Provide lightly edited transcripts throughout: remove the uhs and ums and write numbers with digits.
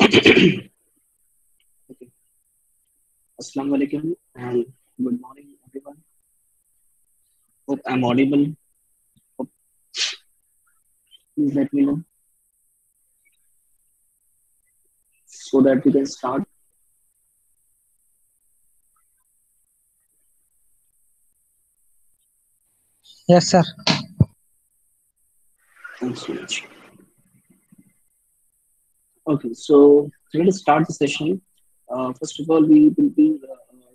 Okay. Assalamu alaikum and good morning, everyone. Hope I'm audible. Hope, please let me know so that we can start. Yes, sir. Thanks so much. Okay, so let us start the session. First of all, we will be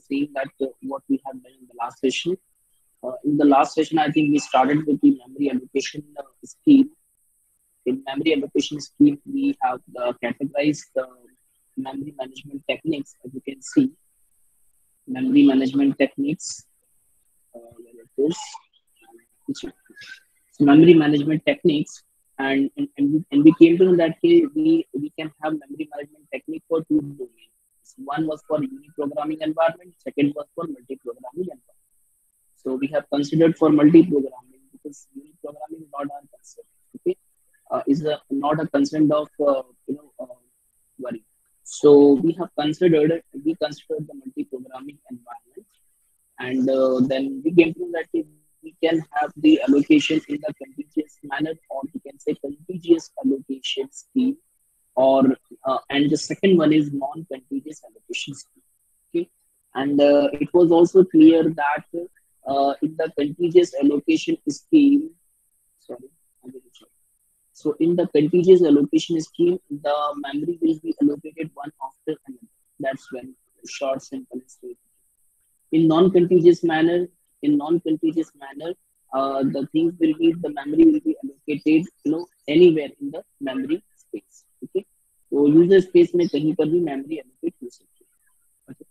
seeing that what we have done in the last session. In the last session, I think we started with the memory allocation scheme. In memory allocation scheme, we have categorized the memory management techniques, as you can see. Memory management techniques, where it is. So memory management techniques, and we came to know that we can have memory management technique for two domains. One was for uniprogramming environment, second was for multi-programming environment. So we have considered for multi-programming because uniprogramming is not our concern. Okay, is not a concern of worry. So we considered the multi-programming environment, and then we came to know that we can have the allocation in the contiguous manner, or we can say contiguous allocation scheme, or and the second one is non-contiguous allocation scheme. Okay, and it was also clear that in the contiguous allocation scheme, sorry, I'm very sorry. So in the contiguous allocation scheme, the memory will be allocated one after another. That's when short, simple, and straight. In non-contiguous manner, in non-contiguous manner, the things will be the memory will be allocated, anywhere in the memory space. Okay, so user space में कहीं पर भी memory allocate हो सकती है. Okay,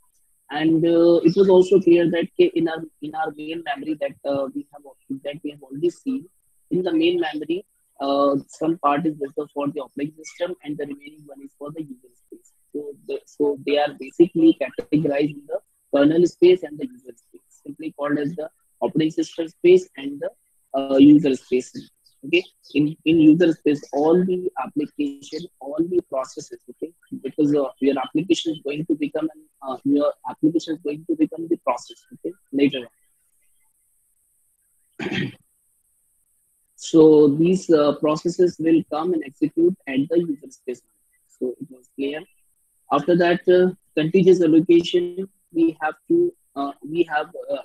and it was also clear that in our main memory that we have already seen, in the main memory, some part is reserved for the operating system and the remaining one is for the user space. So they are basically categorized in the kernel space and the user space, simply called as the operating system space and the user space. Okay, in user space, all the application, all the processes. Okay, because your application is going to become your application is going to become the process. Okay, later on. So these processes will come and execute at the user space. So it was clear. After that, contiguous allocation, we have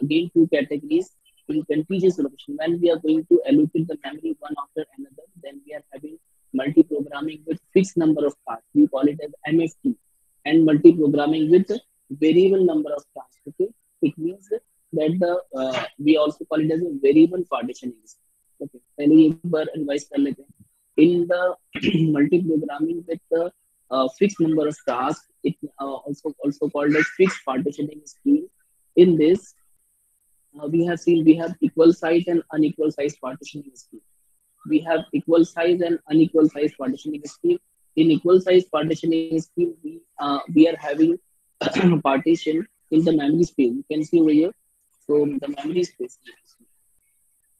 again two categories. In contiguous allocation, when we are going to allocate the memory one after another, then we are having multi-programming with fixed number of tasks. We call it as MFT, and multi-programming with variable number of tasks. Okay, it means that we also call it as a variable partitioning. Okay, पहले एक बार advise कर लेते हैं. In the multi-programming with the fixed number of tasks, it also called as fixed partitioning scheme. In this, we have equal size and unequal size partitioning scheme. We have equal size and unequal size partitioning scheme. In equal size partitioning scheme, we are having partition in the memory space. You can see over here. So the memory space,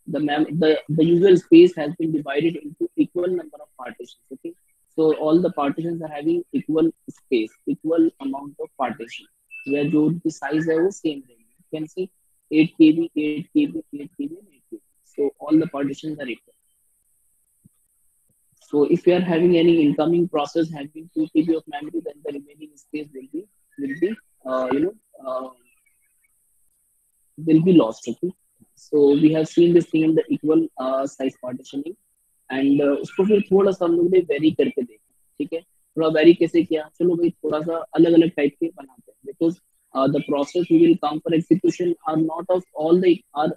the usual space has been divided into equal number of partitions. Okay, so all the partitions are having equal space, equal amount of partition, where the size है वो same रहेगी. You can see 8 KB, 8 KB, 8 KB, and 8 KB. So all the partitions are equal. So if you are having any incoming process having 2 KB of memory, then the remaining space will be uh, you know uh, will be lost. Okay, so we have seen this thing in the equal size partitioning, and उसको फिर थोड़ा सा हम लोग ने very करके देखा. ठीक है, थोड़ा वेरी कैसे किया, चलो भाई थोड़ा सा अलग अलग टाइप के बनाते हैं, because the process we will come for execution are not of all the are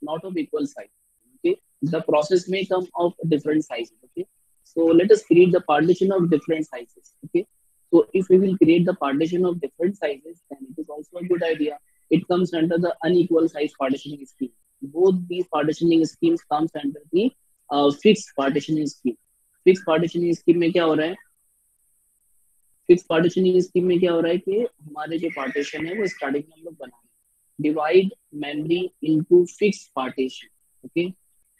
not of equal size. Okay, the process may come of different sizes. Okay, so let us create the partition of different sizes. Okay, so if we will create the partition of different sizes, then it is also a good idea. It comes under the unequal size partitioning scheme. Both these partitioning schemes comes under the fixed partitioning scheme. Fix partitioning scheme में क्या हो रहा है, fix partitioning scheme में क्या हो रहा है कि हमारे जो पार्टीशन है वो स्टार्टिंग में हम लोग बना रहे हैं, divide memory into fix partition. Okay,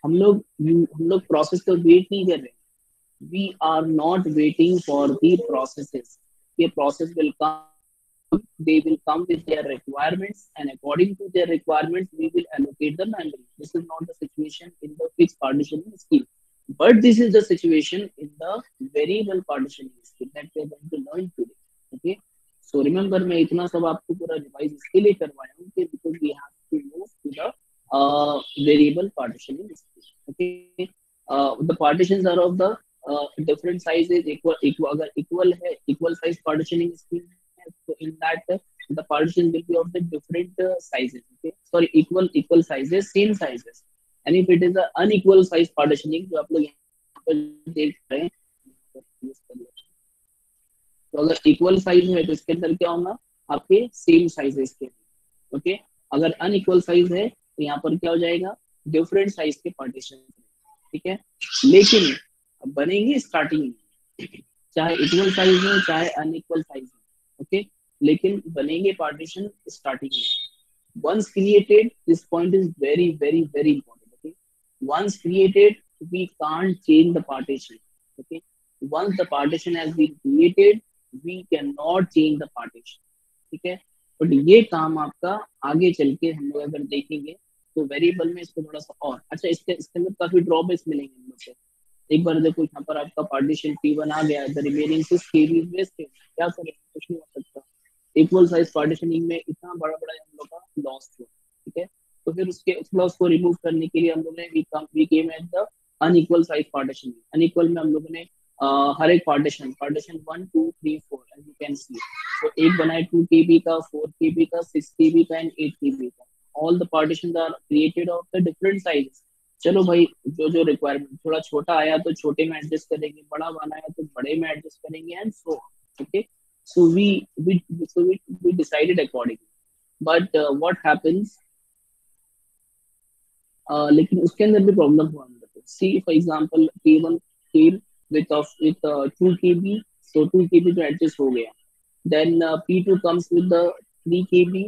हम लोग प्रोसेस का वेट नहीं कर रहे हैं. We are not waiting for the processes. The process will come, they will come with their requirements, and according to their requirements, we will allocate the memory. This is not the situation in the fixed partitioning scheme. But this is the situation in the variable partitioning scheme that we are going to learn today. Okay. So remember, मैं इतना सब आपको पूरा revise इसके लिए करवाया हूँ कि because we have to move to the variable partitioning scheme. Okay. The partitions are of the different sizes, equal अगर equal है, equal size partitioning scheme है, so in that the partition will be of the different sizes. Okay, sorry, equal sizes, same sizes. And if it is a unequal size partitioning, जो आप लोग यहाँ पर देख रहे हैं, तो अगर इक्वल साइज है तो इसके अंदर क्या होगा, आपके सेम साइजेस के. ओके, अगर अनइक्वल साइज है तो यहाँ पर क्या हो जाएगा, डिफरेंट साइज के पार्टीशन. ठीक है, लेकिन बनेंगे स्टार्टिंग में, चाहे इक्वल साइज हो चाहे अनइक्वल साइज हो. ओके, लेकिन बनेंगे पार्टीशन स्टार्टिंग में. Once created, this point is very very very important. Okay, once created we can't change the partition. Okay, once the partition has been created we cannot change the partition. ठीक है, but ये काम आपका आगे चल के हम लोग अगर देखेंगे तो वेरिएबल में इसको थोड़ा सा और अच्छा, इसके अंदर काफी ड्रॉबैक्स मिलेंगे इनमें से. एक बार देखो यहाँ पर आपका पार्टीशन P1 आ गया, the remaining 6 KB is wasted. क्या करें, कुछ नहीं हो सकता. इक्वल साइज पार्टीशनिंग में इतना बड़ा बड़ा हम लोग का लॉस हुआ. ठीक है, तो फिर उस लॉस को रिमूव करने के लिए हम लोग ने we came at the unequal size partitioning. Unequal में हम लोगों ने हर एक partition 1 2 3 4 as you can see, तो एक बनाए 2 KB का, 4 KB का, 6 KB का एंड 8 KB का. All the partitions are created of the different sizes. चलो भाई, जो रिक्वायरमेंट, थोड़ा छोटा आया तो छोटे में एडजस्ट करेंगे, बड़ा बना है तो बड़े में एडजस्ट करेंगे and so on. Okay, so we decided accordingly. But what happens, लेकिन उसके अंदर भी प्रॉब्लम हुआ हम लोग. See for example P1 came with 2 KB, so 2 KB तो एडजस्ट हो गया. Then P2 comes with the 3 KB,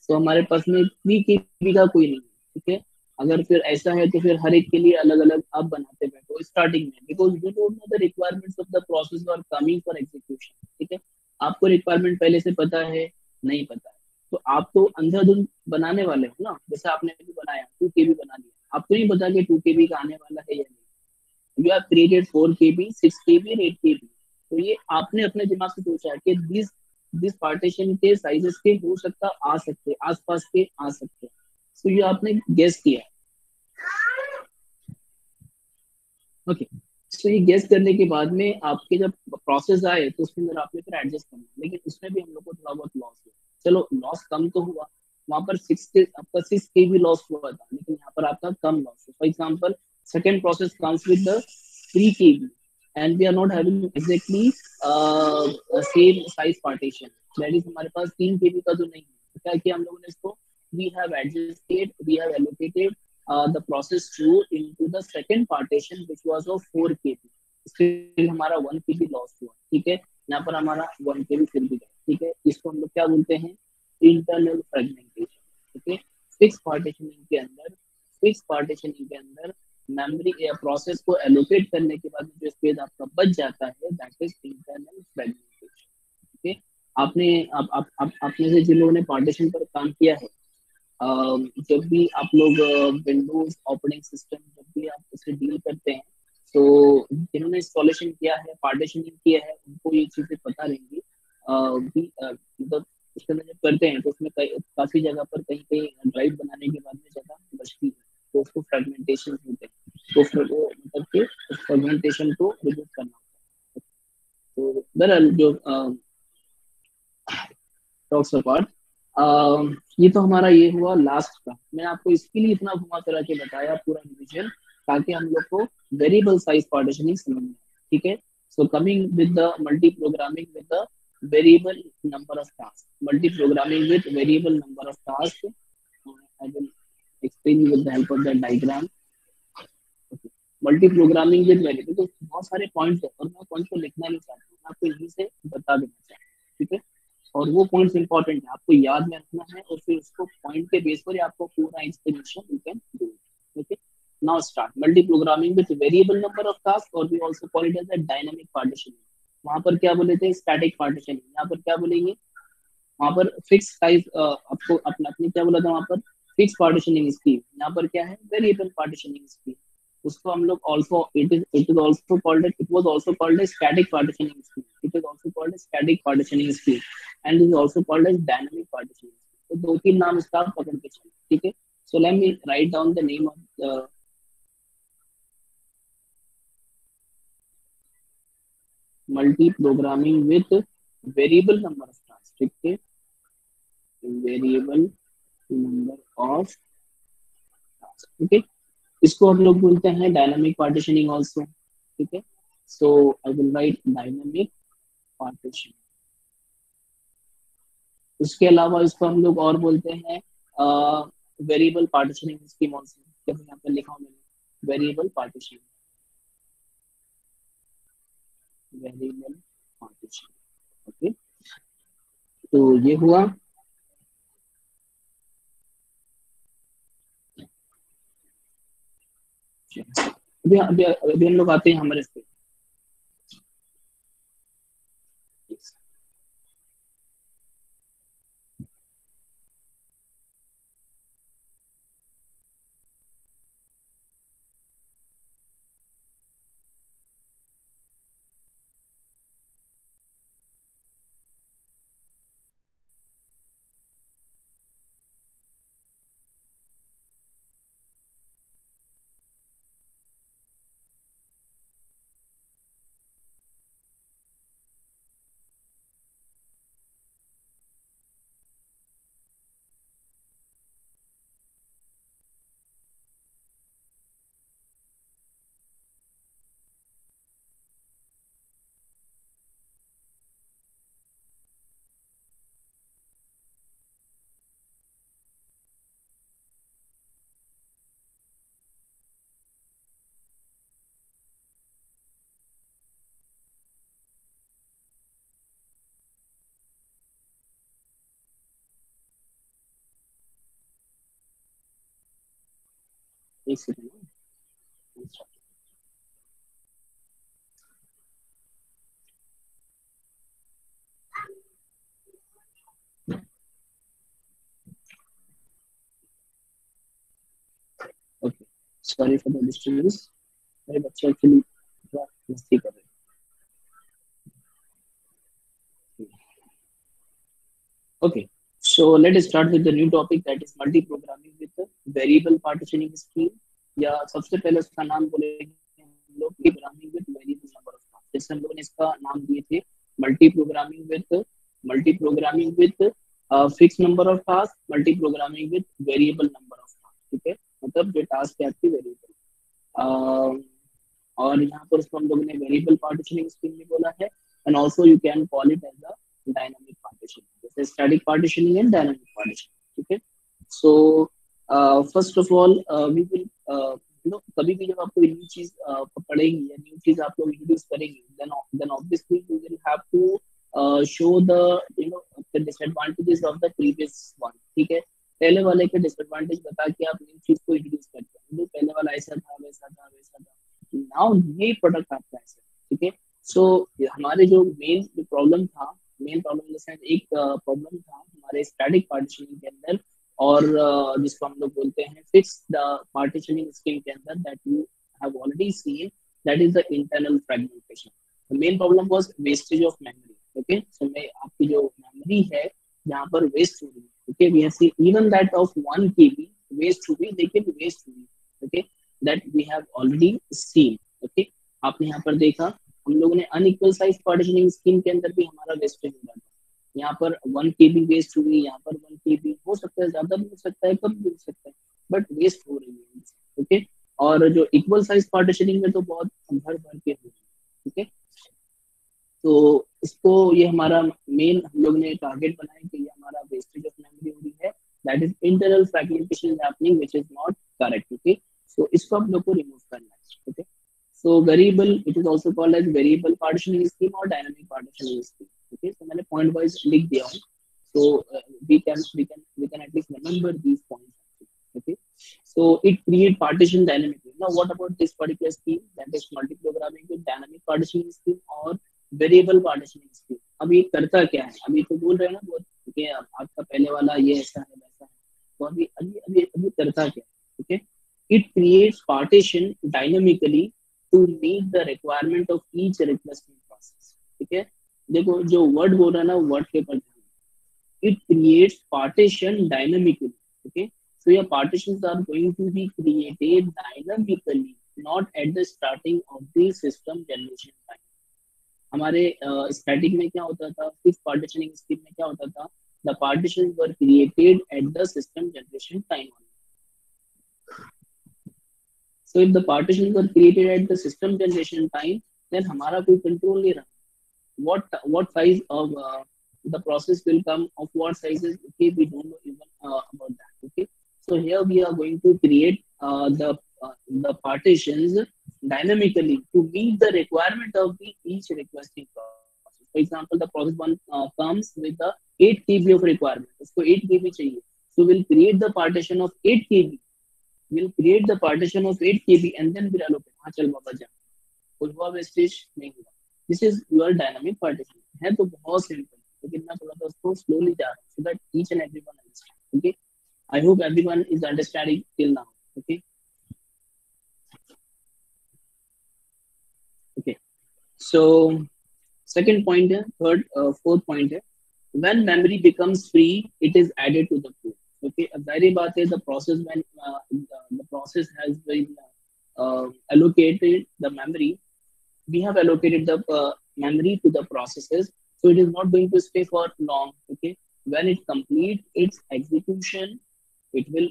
so हमारे पास में 3 KB का कोई नहीं. ठीक है, अगर फिर ऐसा है तो फिर हर एक के लिए अलग अलग अब बनाते बैठो स्टार्टिंग में, because you don't know the requirements of the process are coming for execution. ठीक है, आपको रिक्वायरमेंट पहले से पता है, नहीं पता है, तो आप तो अंधाधुंध बनाने वाले हो ना. जैसे आपने भी बनाया 2 KB बना लिया, आपको नहीं पता कि 2 KB का आने वाला है या नहीं. You have created 4 KB, 6 KB and 8 KB. तो ये आपने अपने दिमाग से सोचा है कि दिस पार्टीशन के साइजेस के हो सकता आ सकते, आसपास के आ सकते. सो ये आपने गेस किया. ओके, सो ये गेस करने के बाद में आपके जब प्रोसेस आए तो उसके अंदर आपने फिर एडजस्ट करना. लेकिन उसमें भी हम लोग को थोड़ा बहुत लॉस हुआ. चलो लॉस कम तो हुआ, वहां पर आपका 6 KB लॉस हुआ था, लेकिन यहाँ पर आपका कम लॉस हुआ. For example second process comes with the 3 KB and we are not having exactly same size partition. That is हमारे पास 3 KB का तो नहीं है. तो क्या किया हम लोगों ने इसको, we have adjusted, we have allocated the process through into the second partition which was of 4 KB. फिर हमारा 1 KB लॉस हुआ. ठीक है, यहाँ पर हमारा 1 KB फिर भी गया. ठीक है, इसको हम लोग क्या बोलते हैं, इंटरनल फ्रेगमेंटेशन. ठीक है, फिक्स पार्टीशनिंग के अंदर मेमोरी या प्रोसेस को एलोकेट करने के बाद जो स्पेस आपका बच जाता है, that is internal fragmentation. Okay, आपने से जिन लोगों ने पार्टीशन पर काम किया है, जब भी आप लोग विंडोज ऑपरेटिंग सिस्टम जब भी आप उसे डील करते हैं, तो जिन्होंने इंस्टॉलेशन किया है, पार्टीशनिंग किया है, उनको ये चीजें पता रहेंगी. मतलब उसके अंदर जब करते हैं तो उसमें काफी जगह पर कहीं कहीं ड्राइव बनाने के बाद में जगह बचती है, तो उसको फ्रेगमेंटेशन होते हैं. तो फिर वो मतलब कि उस फ्रेगमेंटेशन को रिड्यूस करना होता है. तो बहरहाल जो टॉक्स अबाउट, ये तो हमारा ये हुआ लास्ट का. मैंने आपको इसके लिए इतना घुमा करा के बताया पूरा डिवीजन, ताकि हम लोग को वेरिएबल साइज पार्टीशनिंग समझ में. ठीक है, so coming with the multi programming with the variable number of tasks, multi programming with variable number of tasks. I will explain with the help of the diagram. Okay. Multi programming with variable, तो बहुत सारे points है और मैं point को लिखना नहीं चाहता हूँ, आपको यहीं से बता देना चाहता हूँ. ठीक है, और वो पॉइंट्स इंपॉर्टेंट है, आपको याद में रखना है, और फिर उसको पॉइंट के बेस पर आपको पूरा explanation you can do. Okay, Now start multi-programming with variable number of tasks, or we also call it as a dynamic partitioning. वहां पर क्या बोले थे, स्टैटिक पार्टीशनिंग. यहाँ पर क्या बोलेंगे, वहां पर फिक्स साइज, आपको अपना अपने क्या बोला था वहां पर, फिक्स पार्टीशनिंग स्कीम. यहाँ पर क्या है, वेरिएबल पार्टीशनिंग स्कीम. उसको हम लोग also, it is also called, it was also called as static partitioning scheme. It is also called as static partitioning scheme and is also called as dynamic partitioning. तो दो तीन नाम इसका आप पकड़ के चलो, ठीक है. So let me write down the name of multi programming with variable number of task. ठीक है, वेरिएबल नंबर ऑफ टास्क. ठीक है, इसको हम लोग बोलते हैं डायनामिक पार्टीशनिंग ऑल्सो. ठीक है, so I will write dynamic partition. उसके अलावा इसको हम लोग और बोलते हैं वेरिएबल पार्टीशनिंग स्कीम ऑल्सो. जैसे यहाँ पर लिखा हूँ मैंने, variable partition, variable partition. Okay, तो ये हुआ. अभी अभी अभी हम लोग आते हैं हमारे पे. एक second. Okay, sorry for the disturbance. मेरे बच्चे एक्चुअली थोड़ा मस्ती कर रहे हैं. Okay, so let us start with the new topic, that is multi-programming with variable partitioning scheme. या सबसे पहले उसका नाम बोलेंगे हम लोग programming with variable number of task. जैसे हम लोगों ने इसका नाम दिए थे multi programming with fix number of task, multi programming with variable number of task. ठीक है, मतलब जो टास्क है आपकी वेरिएबल. और यहाँ पर उसको हम लोगों ने वेरिएबल पार्टीशनिंग स्कीम भी बोला है, and also you can call it as a dynamic partitioning, जैसे static partitioning and dynamic partitioning. ठीक है, so first of all we will कभी भी जब आपको न्यू चीज पढ़ेंगी या न्यू चीज आप लोग इंट्रोड्यूस करेंगे, then obviously you will have to show the the disadvantages of the previous one. ठीक है, पहले वाले के डिसएडवांटेज बता के आप न्यू चीज को इंट्रोड्यूस करते हैं. पहले वाला ऐसा था, वैसा था, वैसा था. नाउ ये प्रोडक्ट आपका ऐसा. ठीक है, सो हमारे जो मेन प्रॉब्लम था, मेन प्रॉब्लम जैसे एक प्रॉब्लम था हमारे स्टैटिक पार्टीशनिंग के अंदर, और जिसको हम लोग बोलते हैं फिक्स द पार्टीशनिंग स्कीम के अंदर, that you have already seen, that is the internal fragmentation. The main problem was wastage of memory. Okay, so मैं आपकी जो मेमोरी है यहाँ पर वेस्ट हो रही है. Okay, we have seen even that of 1 KB waste हुई, लेकिन वेस्ट हुई. Okay, that we have already seen. Okay, आपने यहाँ पर देखा हम लोगों ने अनइक्वल साइज पार्टीशनिंग स्कीम के अंदर भी हमारा वेस्टेज हो रहा था. यहाँ पर 1 KB वेस्ट हुई, यहाँ पर 1 KB हो सकता है, ज्यादा भी हो सकता है, कम भी हो सकता है, बट वेस्ट हो रही है. ओके, और जो इक्वल साइज पार्टीशनिंग में तो बहुत भर भर के हो रही है. ठीक है, तो इसको ये हमारा मेन हम लोग ने टारगेट बनाया कि ये हमारा वेस्टेज ऑफ मेमोरी हो रही है, that is internal fragmentation is happening which is not correct. Okay, so इसको हम लोग को रिमूव करना है. Okay, so variable, it is also called as variable partitioning scheme और डायनामिक पार्टीशनिंग स्कीम. ओके, तो मैंने पॉइंट वाइज लिख दिया हूँ, so we can at least remember these points. Okay, So it create partition dynamically. Now what about this particular scheme, that is multi-programming with dynamic partitioning scheme or variable partitioning scheme? अब ये करता क्या है? अभी तो बोल रहे हैं ना बहुत कि आपका पहले वाला ये ऐसा है वैसा है, तो अभी अभी अभी अभी करता क्या? ठीक है, it creates partition dynamically to meet the requirement of each requesting process. ठीक है, देखो जो वर्ड बोल रहा है ना, वर्ड के ऊपर it creates partition dynamically. Okay, so your partitions are going to be created dynamically, not at the starting of the system generation time. हमारे स्टैटिक में क्या होता था, फिक्स पार्टीशनिंग स्कीम में क्या होता था, the partitions were created at the system generation time. So if the partitions were created at the system generation time, then हमारा कोई कंट्रोल नहीं रहा. What size of the process will come, of what sizes, okay, we don't know even about that. Okay, so here we are going to create the partitions dynamically to meet the requirement of the each requesting process. For example, the process one comes with the 8 KB of requirement, उसको 8 KB चाहिए, so we'll create the partition of 8 KB. We'll create the partition of 8 KB and then we'll allocate. हाँ चल बाबा जा, कुछ हुआ wastage नहीं हुआ. This is your dynamic partition. है तो बहुत सिंपल, लेकिन मैं थोड़ा सा उसको स्लोली जा रहा हूँ so that each and everyone understand. Okay, I hope everyone is understanding till now. Okay, okay. So second point है, fourth point है, when memory becomes free, it is added to the pool. Okay, अब जाहिर बात है, the process when the process has been allocated the memory, we have allocated the memory to the processes, so it is not going to stay for long. Okay, when it completes its execution, it will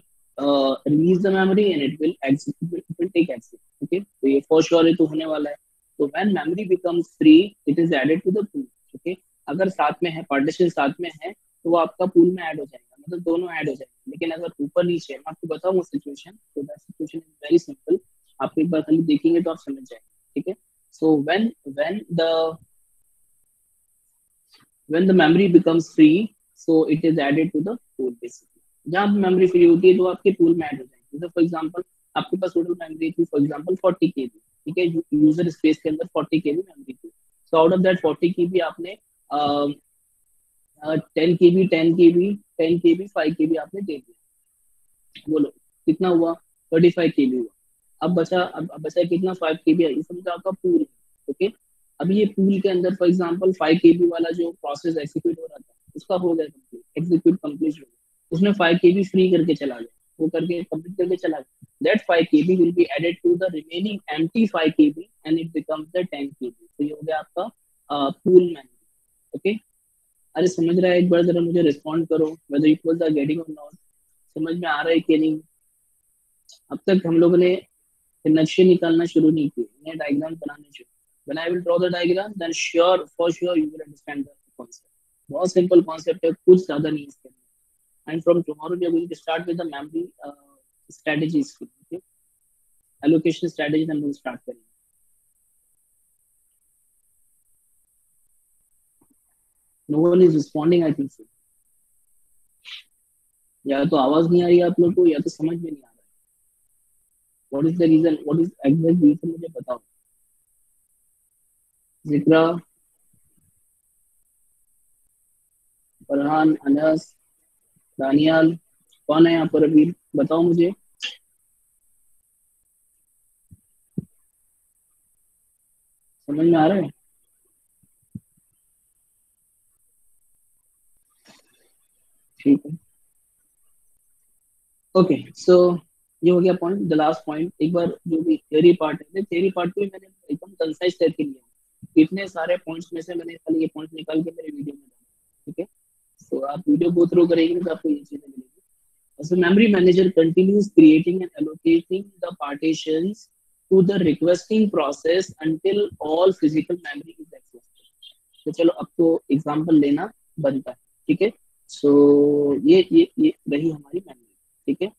release the memory and it will execute, it will take exit. Okay, तो ये for sure तो होने वाला है. तो when memory becomes free, it is added to the pool. Okay, अगर साथ में है, पार्टीशन साथ में है, तो वो आपका पूल में ऐड हो जाएगा, मतलब दोनों ऐड हो जाएंगे. लेकिन अगर ऊपर नीचे, मैं आपको बताऊँ सिचुएशन, तो that situation is very simple. आप एक बार खाली देखेंगे तो आप समझ जाएंगे. ठीक है, so when the memory becomes free, so it is added to the pool basically. जहाँ मेमोरी फ्री होती है तो आपके पूल में ऐड हो जाएगी. जैसे फॉर एग्जांपल आपके पास टोटल मेमोरी थी फॉर एग्जांपल 40 KB. ठीक है, यूजर स्पेस के अंदर 40 KB मेमोरी थी. So out of that 40 KB आपने 10 KB 10 KB 10 KB 5 KB आपने दे दिया. बोलो कितना हुआ? 35 KB हुआ. अब बचा कितना? 5 KB है. ये समझो आपका पूल. ओके, अभी ये पूल के अंदर फॉर एग्जांपल 5 KB वाला जो प्रोसेस एग्जीक्यूट हो रहा था, उसका हो गया कंप्लीट, एग्जीक्यूट कंप्लीट हो गया. उसने 5 KB फ्री करके चला गया, वो करके कंप्लीट करके चला गया. That 5 KB will be added to the remaining empty 5 KB and it becomes the 10 KB. तो ये हो गया आपका पूल मेमोरी. ओके, अरे समझ रहा है? एक बार जरा मुझे रिस्पॉन्ड करो whether you guys are getting or not. समझ में आ रहा है कि नहीं? अब तक हम लोगों ने नक्शे निकालना शुरू नहीं किए, नए डायग्राम बनाने शुरू. When I will draw the diagram, then for sure you will understand the concept. बहुत सिंपल कॉन्सेप्ट है, कुछ ज्यादा नहीं इसके. And from tomorrow we are going to start with the memory strategies. Okay, allocation strategies हम लोग start करेंगे. No one is responding, I think so. या तो आवाज नहीं आ रही है आप लोग को, या तो समझ में नहीं आ रहा है. What is the reason? What is exact reason? मुझे बताओ. जिक्रा, फरहान, अनस, दानियाल, कौन है यहाँ पर अभी? बताओ मुझे. समझ में आ रहा है? ठीक है. ओके, सो ये हो गया पॉइंट. द लास्ट पॉइंट, एक बार जो भी थ्योरी पार्ट है, थ्योरी पार्ट को मैंने एकदम कंसाइज करके लिया. इतने सारे पॉइंट्स में से मैंने खाली ये पॉइंट निकाल के मेरे वीडियो में डाला. ठीक है, तो आप वीडियो गो थ्रू करेंगे तो आपको ये चीजें मिलेगी. So memory manager continues creating and allocating the partitions to the requesting process until all physical memory is exhausted. तो चलो अब तो एग्जांपल लेना बनता है. ठीक है, सो ये रही हमारी मेमोरी. ठीक है,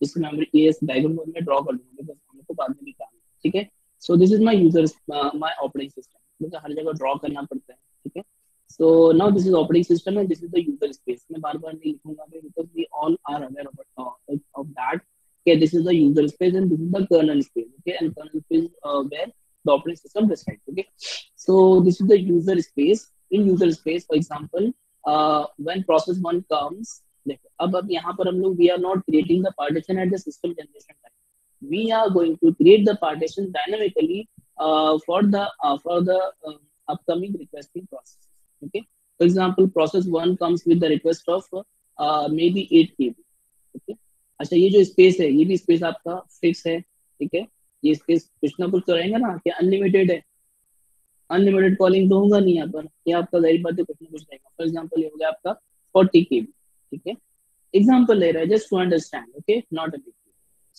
इस मेमोरी ये डायग्राम में ड्रॉ कर दूंगा बिकॉज़ हमें तो बाद में भी काम है. ठीक है, so this is my user, my operating system. मुझे हर जगह ड्रॉ करना पड़ता है. ठीक है, so now this is operating system and this is the user space. मैं बार बार नहीं लिखूंगा because we all are aware of that. Okay, this is the user space and this is the kernel space. Okay, and kernel space where the operating system resides. Okay, so this is the user space. In user space, for example, when process one comes, देखो अब यहाँ पर हम लोग we are not creating the partition at the system generation time. We are going to create the partition dynamically for the upcoming requesting process. Okay, for example, process one comes with the request of maybe 8 KB. Okay, अच्छा ये जो space है ये भी space आपका fix है, ठीक है, ये स्पेस कुछ ना कुछ तो रहेगा ना, क्या अनलिमिटेड है, अनलिमिटेड कॉलिंग तो होगा नहीं यहाँ पर, ये आपका जाहिर बात है कुछ ना कुछ रहेगा। फॉर एग्जांपल ये हो गया आपका 40 KB, ठीक है, एग्जांपल ले रहा है just to understand, okay, not a big deal.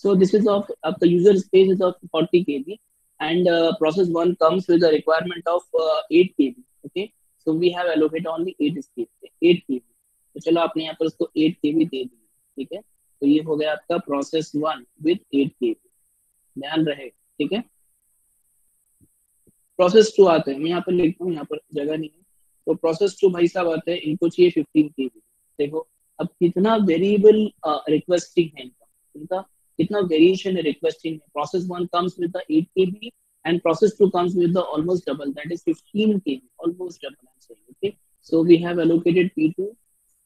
So this is of आपका user space is of 40 KB and process one comes with a requirement of 8 KB, okay, so we have allocated only 8 space, 8 KB, तो चलो आपने यहाँ पर उसको 8 KB दे दी, ठीक है, तो ये हो गया आपका प्रोसेस वन विद 8 KB, ध्यान रहे, ठीक है। प्रोसेस टू आते हैं, मैं यहाँ पर लिखता हूँ, यहाँ पर जगह नहीं है, तो प्रोसेस टू भाई साहब आते हैं, इनको चाहिए 15 KB। देखो अब कितना वेरिएबल रिक्वेस्टिंग है इनका कितना वेरिएशन है रिक्वेस्टिंग है। Process one comes with the 8 KB and process 2 comes with the almost double, that is 15 KB, almost double I'm saying, okay, so we have allocated P2,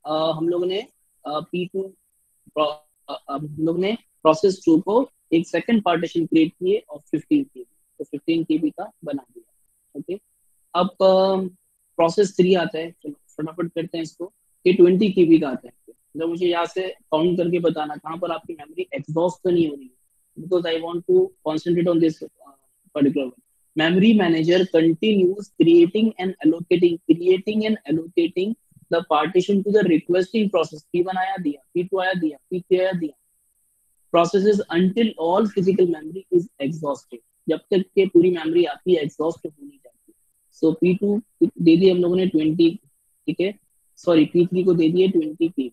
हम लोगों ने P2 हम लोग ने प्रोसेस 2 को एक सेकंड पार्टीशन क्रिएट किए और 15 KB, तो 15 KB का बना दिया, ओके। अब प्रोसेस 3 आता है, चलो फटाफट करते हैं इसको, ये 20 KB का आता है, तो मुझे यहाँ से काउंट करके बताना कहाँ पर आपकी मेमोरी एग्जॉस्ट तो नहीं हो रही है, because I want to concentrate on this particular one. Memory manager continues creating and allocating the partition to the requesting process. P1 आया दिया, P2 आया दिया, P3 आया दिया, processes until all physical memory is exhausted. जब तक के पूरी मेमोरी आपकी एग्जॉस्ट होनी चाहिए। सो P2 दे दिए हम लोगों ने 20, ठीक है, सॉरी P3 को दे दिए 20 KB,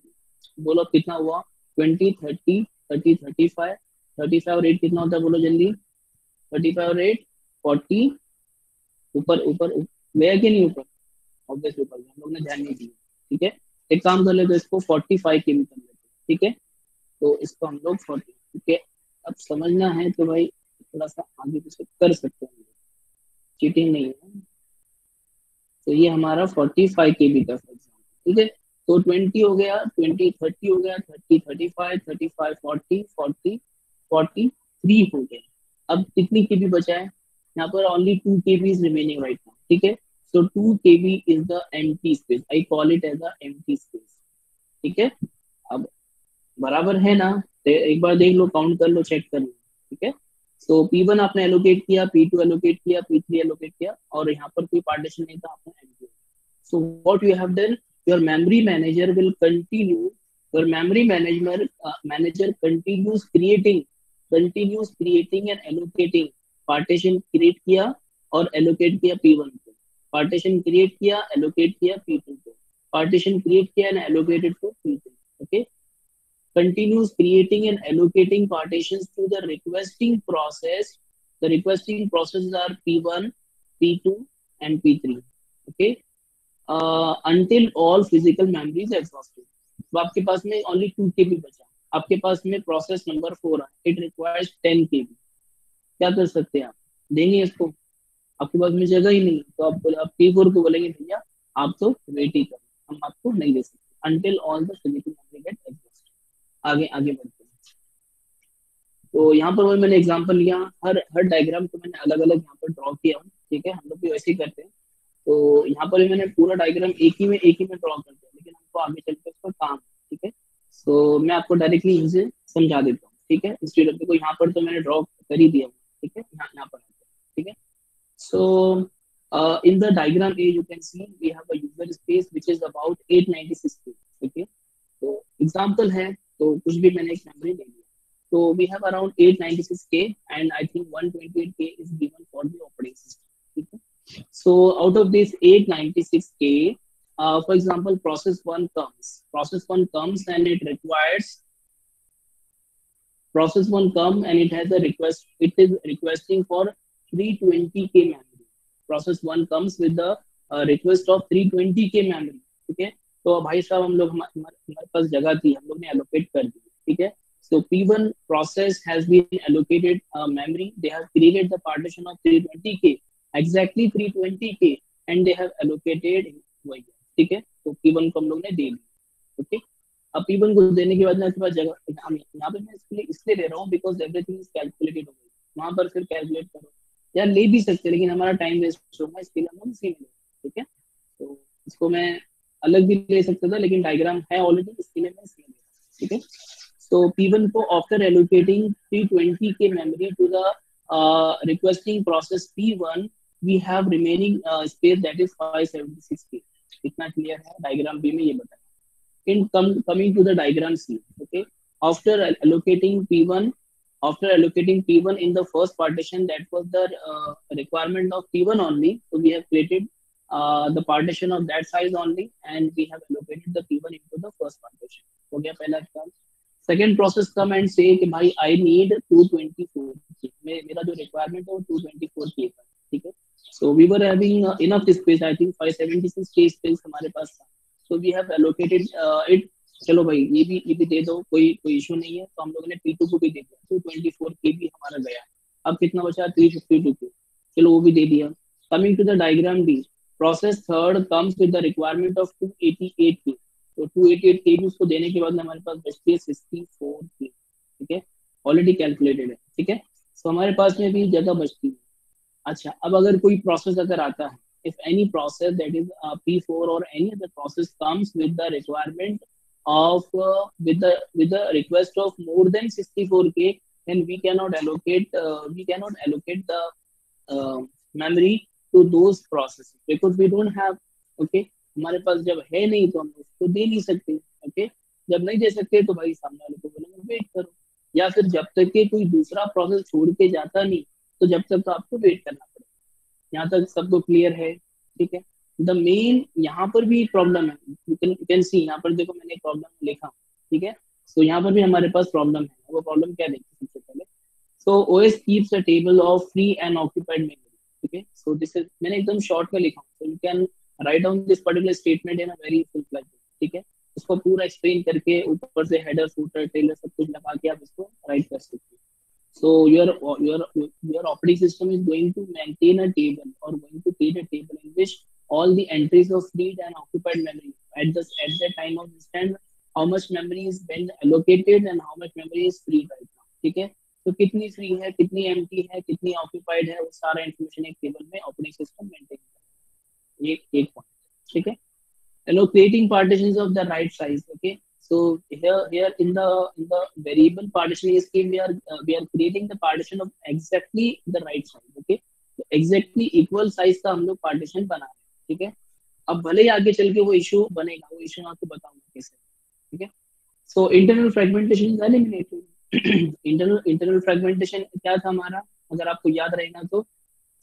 बोलो कितना हुआ 20, 30, 30, 35, 35 और 8 कितना होता है बोलो जल्दी, 35 और 8 40, ऊपर ऊपर गया कि नहीं ऊपर, ऑब्वियसली ऊपर हम लोग ने ध्यान नहीं दिया, ठीक है। एक काम कर ले तो इसको 45 KB कर लेते, ठीक है, तो इसको हम लोग 40, ठीक है। अब समझना है तो भाई थोड़ा सा आगे पीछे कर सकते हैं, चीटिंग नहीं है। तो ये हमारा 45 KB का फॉर एग्जाम्पल, ठीक है, तो 20 हो गया, 20 30 हो गया, 30 35 35 40 40 43 हो गया। अब कितनी KB बचा है यहाँ पर, only 2 KB is remaining right now, ठीक है, so 2 KB is the empty space, I call it as the empty space, ठीक है। अब बराबर है ना, तो एक बार देख लो, काउंट कर लो, चेक कर लो, ठीक है। सो P1 आपने एलोकेट किया, P2 एलोकेट किया, P3 एलोकेट किया, और यहाँ पर कोई पार्टीशन नहीं था, आपने allocate. So what you have done, your memory manager will continue, your memory manager continues creating and allocating. Partition create किया और एलोकेट किया P1 को, पार्टीशन क्रिएट किया एलोकेट किया P2 को, पार्टीशन क्रिएट किया and allocated to P3, okay. Continues creating and allocating partitions to the requesting process. The requesting processes are P1, P2 and P3, okay, until all physical memory is exhausted. तो आपके पास में only 2 KB बचा, आपके पास में process number 4 है, it requires 10 KB। क्या कर सकते हैं आप, देंगे इसको, आपके पास में जगह ही नहीं, तो आप P4 को बोलेंगे भैया आप तो वेट ही करो, हम आपको नहीं दे सकते, until all the physical memory get exhausted। आगे आगे बढ़ते हैं। तो यहाँ पर वही मैंने एग्जांपल लिया, हर डायग्राम को मैंने अलग अलग यहाँ पर ड्रॉ किया हूँ, ठीक है, हम लोग भी वैसे ही करते हैं। तो यहाँ पर मैंने पूरा डायग्राम एक ही में ड्रॉ कर दिया, लेकिन हमको आगे चलकर उसका काम, ठीक है। तो मैं आपको डायरेक्टली यहीं से समझा देता हूँ, ठीक है। स्टूडेंट को यहाँ पर तो मैंने ड्रॉ कर ही दिया, ठीक है, यहाँ पर, ठीक है। सो in the diagram A you can see we have a user space which is about 896 K, okay। तो एग्जांपल है, तो कुछ भी मैंने एक मेमोरी ले लिया, तो we have around 896 K and I think 128 K is given for the operating system, ठीक है। So out of this 896 K, for example process 1 comes and it requires, process 1 comes and it has a request, it is requesting for 320 K memory, process 1 comes with the request of 320 K memory, ठीक है। तो भाई साहब हम लोग हमारे पास जगह थी, हम लोग ने एलोकेट कर दी, ठीक है। So P1 process has been allocated memory. They have created the partition of 320K, exactly 320K, and they have allocated वही, ठीक है। तो P1 को हम लोग ने दे दी, ओके। अब P1 को देने के बाद ना आपके पास जगह, यहाँ पे मैं इसलिए दे रहा हूँ बिकॉज एवरीथिंग इज कैलकुलेटेड हो गई, वहां पर फिर कैलकुलेट करो यार, ले भी सकते लेकिन हमारा टाइम वेस्ट होगा, इसके लिए हम लोग इसी में ले, ठीक है। तो इसको मैं अलग भी ले सकता था लेकिन डायग्राम है ऑलरेडी, इसके लिए मैं इसमें ले रहा हूँ, ठीक है। So P1 को after allocating 320K memory to the requesting process P1, we have remaining space that is 576K. इतना क्लियर है, डायग्राम बी में ये बताया। In coming to the diagram C, okay. After allocating P1, in the first partition, that was the requirement of P1 only. So we have created the partition of that size only, and we have allocated the P1 into the first partition. हो गया पहला काम। Second process come and से कि भाई I need 224K, मेरा जो requirement है वो 224K का, ठीक है। So we were having enough space, I think 576K space हमारे पास था, so we have allocated it. चलो भाई ये भी दे दो, कोई इशू नहीं है। तो हम लोगों ने P2 को भी दे दिया, 224K भी हमारा गया। अब कितना बचा, 352K, चलो वो भी दे दिया। Coming to the diagram D, process third comes with the requirement of 288K। तो 288K भी उसको देने के बाद हमारे पास बचती है 64K, ठीक है, ऑलरेडी कैलकुलेटेड है, ठीक है। सो हमारे पास में भी जगह बचती है। अच्छा, अब अगर कोई प्रोसेस अगर आता है, if any process that is P4 or any other process comes with the requirement of with the request of more than 64K, then we cannot allocate the memory to those processes because we don't have, okay। हमारे पास जब है नहीं तो हम उसको दे नहीं सकते, okay. जब नहीं दे सकते तो भाई सामने वाले को बोलेंगे वेट करो, या फिर जब तक के कोई दूसरा प्रोसेस छोड़ के जाता नहीं तो जब तक तो आपको वेट करना पड़ेगा। यहाँ तक सबको क्लियर है, ठीक है। द मेन यहाँ पर भी प्रॉब्लम है, यू कैन सी, यहाँ पर देखो मैंने प्रॉब्लम लिखा, ठीक है। सो यहाँ पर भी हमारे पास प्रॉब्लम है। वो प्रॉब्लम क्या देखते सबसे पहले, सो OS keeps a table of free and occupied memory, ठीक है। सो दिस इज, मैंने एकदम शॉर्ट में लिखा, so you can write down this particular statement in a very simple, ठीक है। उसको पूरा एक्सप्लेन करके ऊपर से हेडर फूटर टेलर सब कुछ लगा के आप इसको राइट कर सकते हो। So your operating system is going to maintain a table or going to create a table in which all the entries of freed and occupied memory at the time of instance, how much memory is been allocated and how much memory is free right now, ठीक है। तो कितनी free है, कितनी empty है, कितनी occupied है, वो सारा इंफॉर्मेशन एक टेबल में ऑपरेटिंग सिस्टम मेंटेन करता है। एक पॉइंट, ठीक है। Allocating partitions of the right size, okay। So here in the variable partitioning scheme we are creating the partition of exactly the right size, okay। तो exactly equal size का हम लोग partition बना रहे हैं, ठीक है। अब भले ही आगे चल के वो इशू बनेगा, वो इशू मैं आपको बताऊंगा कैसे, ठीक है। So internal fragmentation is eliminated। internal fragmentation क्या था हमारा, अगर आपको याद रहेगा तो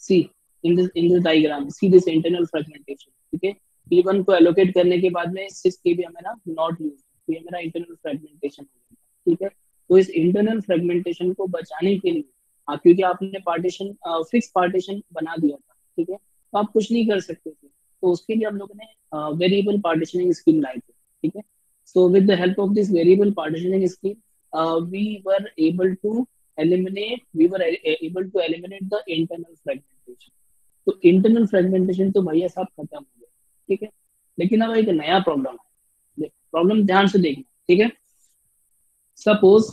see in this diagram, see this internal fragmentation, ठीक है। P1 को एलोकेट करने के बाद में 6KB हमारा नॉट यूज, तो ये मेरा इंटरनल फ्रेगमेंटेशन हो गया, ठीक है। तो इस इंटरनल फ्रेगमेंटेशन को बचाने के लिए, क्योंकि आपने पार्टीशन फिक्स पार्टीशन बना दिया था, ठीक है, तो आप कुछ नहीं कर सकते थे, तो उसके लिए हम लोगों ने वेरिएबल पार्टीशनिंग स्कीम लाई थी, ठीक है। So with the help of this variable partitioning scheme we were able to eliminate the internal fragmentation. तो इंटरनल फ्रेगमेंटेशन तो भैया साहब खत्म हो गया, ठीक है। लेकिन अब एक नया प्रॉब्लम है, प्रॉब्लम ध्यान से देखना, ठीक है। सपोज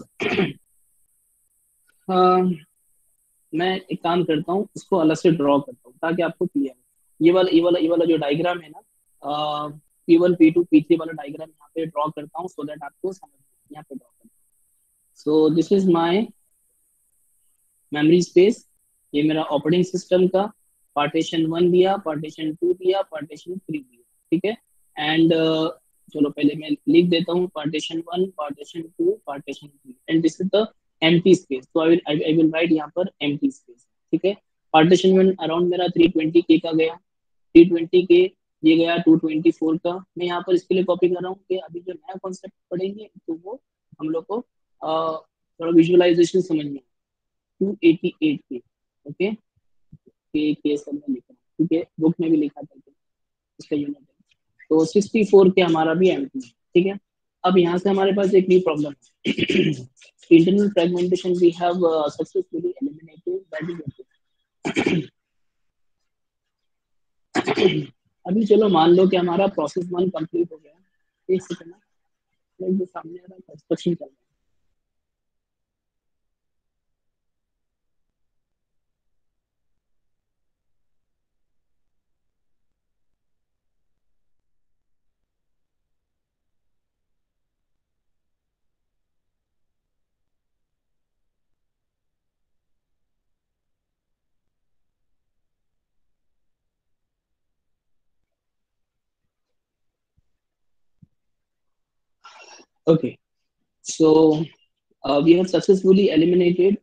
मैं एक काम करता हूँ, इसको अलग से ड्रॉ करता हूँ ताकि आपको क्लियर हो। ये वाला जो डायग्राम है ना, P1 P2 P3 वाला डायग्राम यहाँ पे ड्रॉ करता हूँ सो दैट आपको समझ में, यहाँ पे ड्रॉ करता हूँ। सो this is my memory space, ये मेरा ऑपरेटिंग सिस्टम का पार्टीशन 1 दिया, पार्टीशन 2 दिया, पार्टीशन 3 दिया, ठीक है। एंड चलो पहले मैं लिख देता हूँ partition 1, partition 2, partition 3, and this is the empty space. तो आई विल राइट यहाँ पर एम्प्टी स्पेस, ठीक है। पार्टीशन 1 अराउंड मेरा 320K का गया, 320K ये गया 224 का। मैं यहाँ पर इसके लिए कॉपी कर रहा हूँ कि अभी जो नया कॉन्सेप्ट पढ़ेंगे तो वो हम लोग को थोड़ा विजुअलाइजेशन समझ में 288K, ओके। के सब में लिखा, ठीक है, बुक में भी लिखा था इसका यूनिट है। तो 64 के हमारा भी एम्प्टी है, ठीक है। अब यहाँ से हमारे पास एक भी प्रॉब्लम है internal fragmentation we have successfully eliminated. That is okay. अभी चलो मान लो कि हमारा प्रोसेस वन कंप्लीट हो गया। एक सेकंड, लाइक जो सामने आ रहा है कंस्ट्रक्शन चल रहा है। Okay, so we have successfully eliminated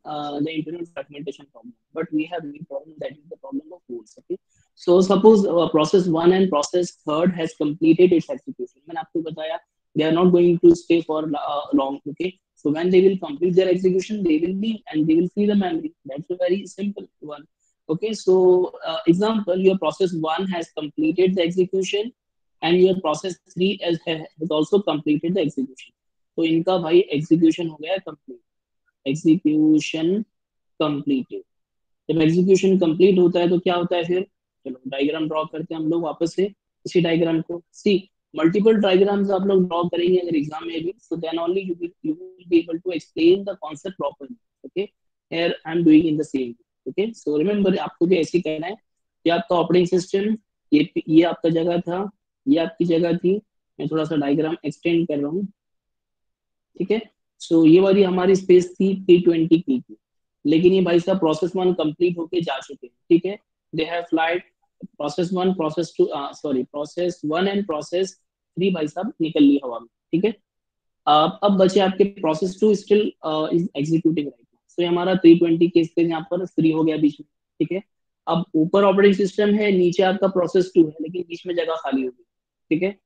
the internal fragmentation problem, but we have a problem, that is the problem of holes. Okay, so suppose process one and process third has completed its execution. मैंने आपको बताया they are not going to stay for long. Okay, so when they will complete their execution, they will leave and they will free the memory. That's a very simple one. Okay, so example, your process one has completed the execution and your process three has also completed the execution. तो इनका भाई execution हो गया complete, execution completed. जब execution complete होता है तो क्या होता है फिर, चलो डायग्राम ड्रॉ करते हैं हम लोग वापस से इसी डायग्राम को। सी मल्टीपल डायग्राम्स आप लोग ड्रॉ करेंगे अगर एग्जाम में भी, so then only you will be able to explain the concept properly. Okay, here I am doing in the same. Okay, so remember आपको भी ऐसे कहना है कि आपका ऑपरेटिंग सिस्टम, ये आपका जगह था, ये आपकी जगह थी। मैं थोड़ा सा डायग्राम एक्सटेंड कर रहा हूँ, ठीक है। सो ये वाली हमारी स्पेस थी 320 की थी, लेकिन ये भाई साहब प्रोसेस वन कंप्लीट होके जा चुके हैं, ठीक है। They have flight process one, process two, sorry process one and process three भाई साहब निकल ली हवा में, ठीक है। अब बचे आपके process two still is executing right now. So हमारा 320 के स्पेस यहाँ पर फ्री हो गया बीच में, ठीक है। अब ऊपर ऑपरेटिंग सिस्टम है, नीचे आपका प्रोसेस टू है, लेकिन बीच में जगह खाली होगी, ठीक है।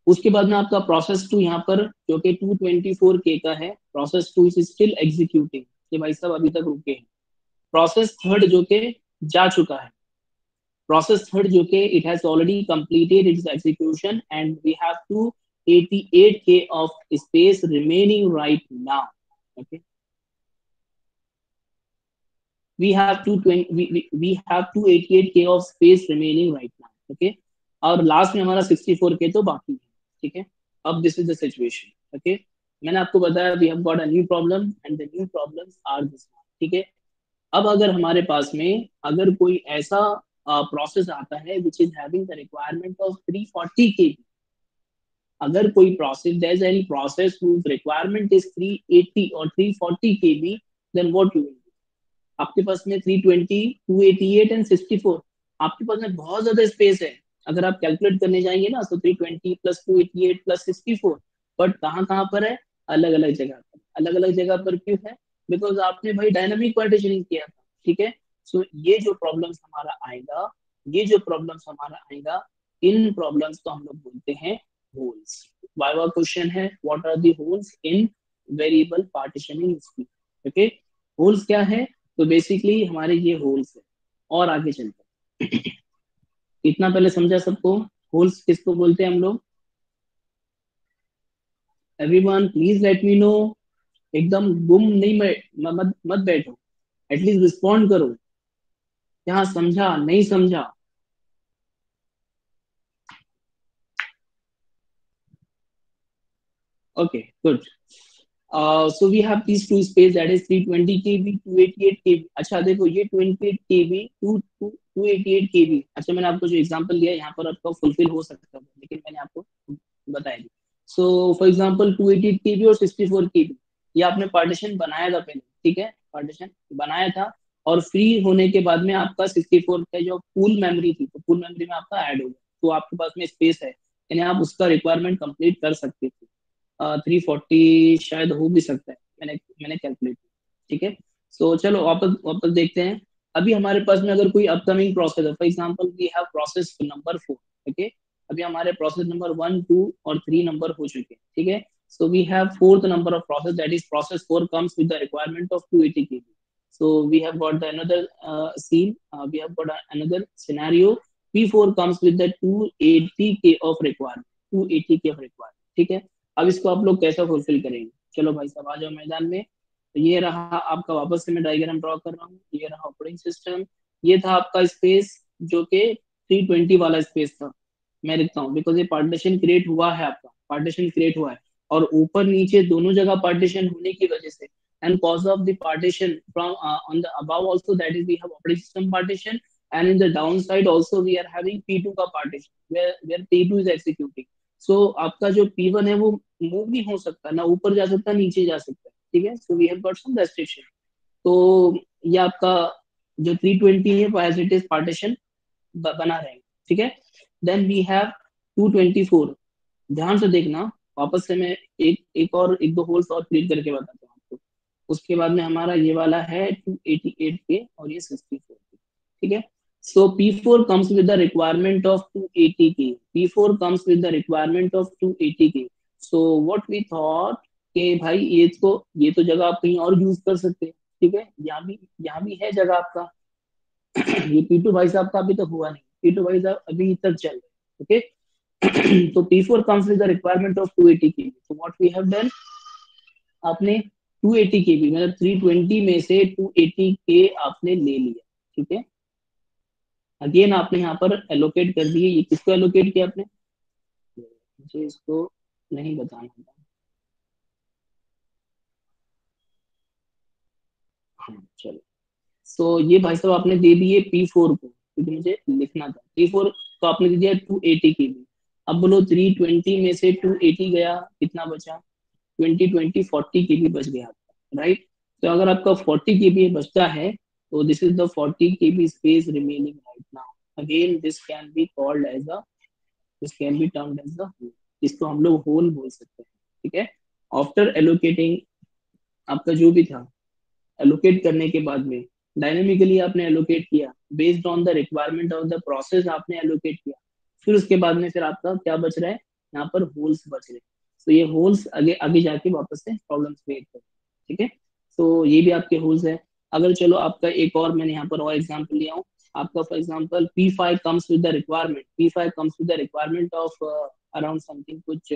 उसके बाद में आपका प्रोसेस टू यहाँ पर जो कि 224K का है, process two is still executing, ये भाई साहब अभी तक रुके हैं। प्रोसेस थर्ड जो कि जा चुका है, प्रोसेस थर्ड जो कि it has already completed its execution and we have 288K of space remaining right now. Okay, we have 220 we have 288K of space remaining right now. Okay, और last में हमारा 64K तो बाकी है, ठीक है। अब this is the situation. Okay, मैंने आपको बताया we have got a new problem and the new problems are this, ठीक है। अब अगर हमारे पास में अगर कोई ऐसा प्रोसेस आता है which is having the requirement of 340 KB, अगर कोई process there is any process whose requirement is 380 or 340 KB, then what you will do? आपके पास में 320, 288 एंड 64, आपके पास में बहुत ज्यादा स्पेस है। अगर आप कैलकुलेट करने जाएंगे ना, तो 320 प्लस 288 प्लस 64, बट कहाँ कहाँ पर है, अलग अलग जगह पर। अलग अलग जगह पर क्यों है, बिकॉज आपने भाई डायनामिक पार्टीशनिंग किया था, ठीक है। सो ये जो प्रॉब्लम्स हमारा आएगा, ये जो प्रॉब्लम्स हमारा आएगा, इन प्रॉब्लम्स को हम लोग बोलते हैं होल्स। वाइवा क्वेश्चन है, what are the holes in variable partitioning scheme. Okay, holes क्या है, तो बेसिकली हमारे ये होल्स है। और आगे चलते हैं, इतना पहले समझा सबको, होल्स किसको बोलते हैं हम लोग। Everyone please let me know, एकदम गुम नहीं मत मत बैठो, एटलीस्ट रिस्पॉन्ड करो, क्या समझा नहीं समझा। Okay good. So we have these two space, that is 320 KB, 288 KB। अच्छा देखो, ये 28 KB, 288 KB। अच्छा, मैंने आपको जो एग्जांपल दिया यहाँ पर आपका फुलफिल हो सकता है, लेकिन मैंने आपको बताया दी। सो फॉर एग्जांपल 288 KB और 64 KB, ये आपने पार्टीशन बनाया था पहले, ठीक है, पार्टीशन बनाया था, और फ्री होने के बाद में आपका 64 का जो पूल मेमोरी थी, तो पूल मेमोरी में आपका ऐड हो गया, तो आपके पास में स्पेस है, यानी आप उसका रिक्वायरमेंट कंप्लीट कर सकते थे। 340 शायद हो भी सकता है, मैंने कैलकुलेट किया, ठीक है। सो चलो वापस वापस देखते हैं। अभी हमारे पास में अगर कोई अपकमिंग प्रोसेस है, for example we have process number 4, okay. अभी हमारे प्रोसेस नंबर 1, 2 और 3 नंबर हो चुके हैं, ठीक है। So we have fourth number of process, that is process 4 comes with the requirement of 280 KB। So we have got the another scene, we have got another scenario, P4 comes with the 280K of requirement, 280K of requirement, ठीक है। अब इसको आप लोग कैसा fulfil करेंगे, चलो भाई साहब आ जाओ मैदान में। तो ये रहा आपका, वापस से मैं डायग्राम ड्रॉ कर रहा हूँ, ये रहा ऑपरेटिंग सिस्टम, ये था आपका स्पेस जो कि 320 वाला स्पेस था। मैं लिखता हूँ बिकॉज ये पार्टीशन क्रिएट हुआ है, आपका पार्टीशन क्रिएट हुआ है, और ऊपर नीचे दोनों जगह पार्टीशन होने की वजह से, and cause of the partition from on the above also, that is we have operating system partition, and in the downside also we are having P2 का partition where P2 is executing. So आपका जो P1 है वो move नहीं हो सकता, ना ऊपर जा सकता नीचे जा सकता, ठीक है। So we have got some restriction. तो ये आपका जो 320 है वो एज इट इज पार्टीशन बना रहेगा, ठीक है। Then we have 224। ध्यान से देखना, वापस से मैं एक और एक दो होल्स और क्लियर करके बताता हूँ आपको। उसके बाद में हमारा ये वाला है 288 के और ये 64 के, ठीक है। सो P4 comes with the requirement of 280 के, P4 comes with the requirement of 280 के। so what we thought कि भाई ये तो जगह आप कहीं और यूज कर सकते हैं, ठीक है। यहाँ भी है जगह आपका। ये P2 भाई साहब का अभी तक हुआ नहीं, P2 भाई साहब अभी तक चल रहे हैं, ओके। तो P4 comes with the requirement of 280 kb, so what we have done, आपने 280 kb मतलब 320 में से 280 के आपने ले लिया, ठीक है। अगेन आपने यहाँ पर एलोकेट कर दिए, ये किसको एलोकेट किया आपने, मुझे इसको नहीं बताना था। हाँ चलो। सो ये भाई साहब आपने दे दिए P4 को, क्योंकि मुझे लिखना था। P4 को आपने दे दिया 280 kb। अब बोलो 320 में से 280 गया, कितना बचा, 40 केबी बच गया आपका, राइट। तो अगर आपका 40 केबी बचता है, तो this is the 40 KB space remaining right now. Again this can be called as a, this can be termed as the hole, इसको हम लोग होल बोल सकते हैं, ठीक है। आफ्टर एलोकेटिंग, आपका जो भी था एलोकेट करने के बाद में डायनेमिकली आपने एलोकेट किया, based on the requirement of the process आपने एलोकेट किया, फिर उसके बाद में फिर आपका क्या बच रहा है, यहाँ पर होल्स बच रहे हैं। तो ये होल्स आगे आगे जाके वापस से प्रॉब्लम क्रिएट कर, ठीक है। तो ये भी आपके होल्स है। अगर चलो आपका एक और मैंने यहाँ पर और एग्जाम्पल लिया हूँ आपका, for example P5 comes with the requirement, P5 comes with the requirement of around something कुछ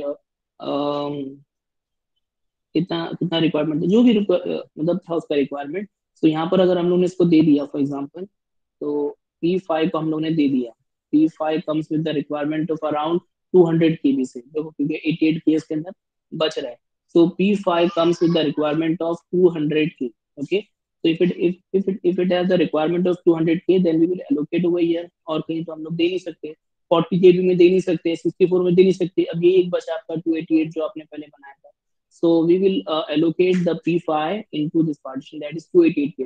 कितना कितना रिक्वायरमेंट जो भी मतलब था उसका रिक्वायरमेंट। तो यहाँ पर अगर हम लोग ने इसको दे दिया फॉर एग्जाम्पल, तो P5 को हम लोग ने दे दिया, P5 comes with the requirement of around 200 केबी से, देखो क्योंकि 88 के इसके अंदर बच रहा है। So P5 comes with the requirement of 200 K, okay. तो if it has the requirement of 200 K, then we will allocate over here, और कहीं तो हम लोग दे नहीं सकते, 40 केबी में दे नहीं सकते, 64 में दे नहीं सकते। अब ये एक बचा आपका 288 जो आपने पहले बनाया था। So we will allocate the P5 into this partition, that is 288 के।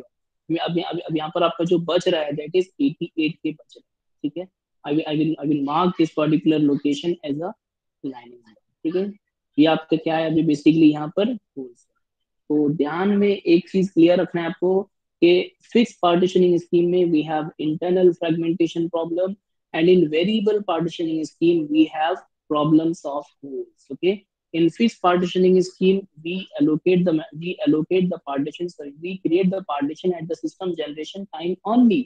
अब यहाँ पर आपका जो बच रहा है that is 88 के बच रहा है, ठीक है। I will mark this particular location as a line, ठीक है। ये आपका क्या है अभी बेसिकली यहाँ पर होल्स। तो ध्यान में एक चीज क्लियर रखना है आपको कि फिक्स पार्टीशनिंग स्कीम में we have internal fragmentation problem, and in variable partitioning scheme we have problems of holes, okay. In fixed partitioning scheme, we allocate the partition, sorry, we create the partition at the system generation time only.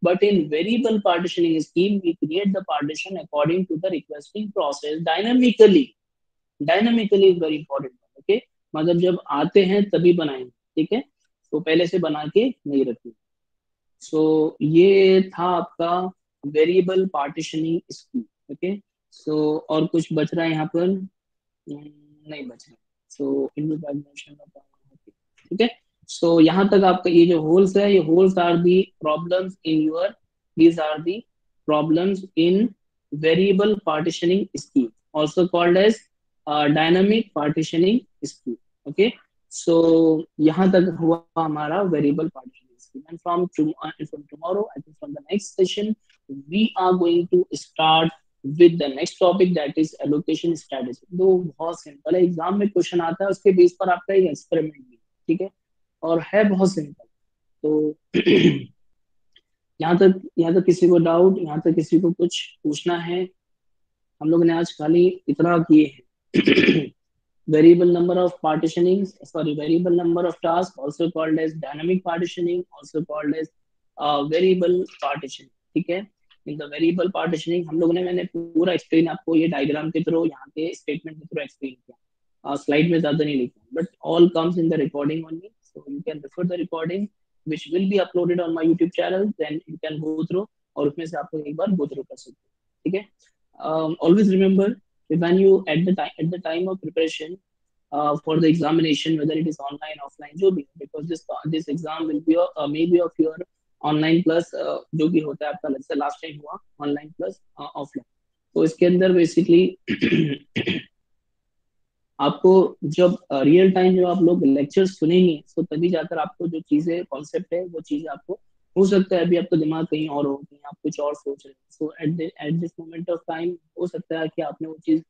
But in variable partitioning scheme, we create the partition according to the requesting process dynamically. Dynamically is very important, okay। मतलब जब आते हैं तभी बनाएंगे, ठीक है। तो पहले से बना के नहीं रखिए। सो ये था आपका वेरिएबल पार्टीशनिंग स्कीम, ओके। सो और कुछ बच रहा है यहाँ पर, नहीं बच रहा। सो ठीक है। सो यहाँ तक आपका ये जो होल्स है, ये holes are the problems in your, these are the problems in variable partitioning scheme, also called as dynamic partitioning scheme, okay. So यहाँ तक हुआ हमारा variable partitioning scheme, and from tomorrow, I think from the next session, we are going to start with the next topic, that is allocation strategy। तो बहुत simple है, exam में question आता है उसके बेस पर आपका एक एक्सपेरिमेंट भी, ठीक है, और है बहुत सिंपल। तो यहाँ तक किसी को डाउट, यहाँ तक किसी को कुछ पूछना है, हम लोग ने आज खाली इतना किए हैं। variable number of partitioning, sorry, variable number of tasks, also called as dynamic partitioning, also called as variable partitioning, ठीक है। इन द वेरिएबल पार्टीशनिंग हम लोग ने, मैंने पूरा एक्सप्लेन आपको ये डायग्राम के थ्रू, यहाँ के स्टेटमेंट के थ्रू एक्सप्लेन किया। स्लाइड में ज्यादा नहीं लिखा, but all comes in the recording only, so you can refer the recording which will be uploaded on my YouTube channel, then you can go through, और उसमें से आप लोग एक बार go through कर सकते हो, ठीक है. Always remember when you at the time of preparation for the examination, whether it is online offline जो भी, because this exam will be maybe of your online plus जो भी होता है आपका, जैसे लास्ट टाइम हुआ online plus offline. तो इसके अंदर बेसिकली आपको जब रियल टाइम जब आप लोग लेक्चर सुनेंगे, तो तभी जाकर आपको जो चीजें कॉन्सेप्ट है वो चीज आपको, हो सकता है अभी आपका दिमाग कहीं और हो, कहीं आप कुछ और सोच रहे हैं, so at this moment of time हो सकता है कि आपने वो चीज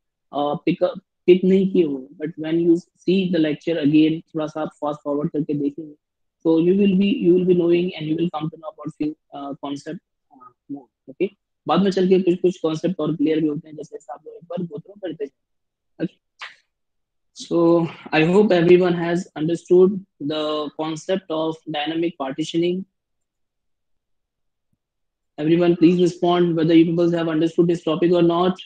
पिक पिक नहीं की हो, but when you see the lecture again, थोड़ा सा आप फास्ट फॉरवर्ड करके देखेंगे, तो you will be knowing and you will come to know about few concept more. Okay, बाद में चल के कुछ कुछ कॉन्सेप्ट और क्लियर भी होते हैं, जैसे आप लोग एक बार गो थ्रू करते हैं. So I hope everyone has understood the concept of dynamic partitioning. Everyone, please respond whether you people have understood this topic or not.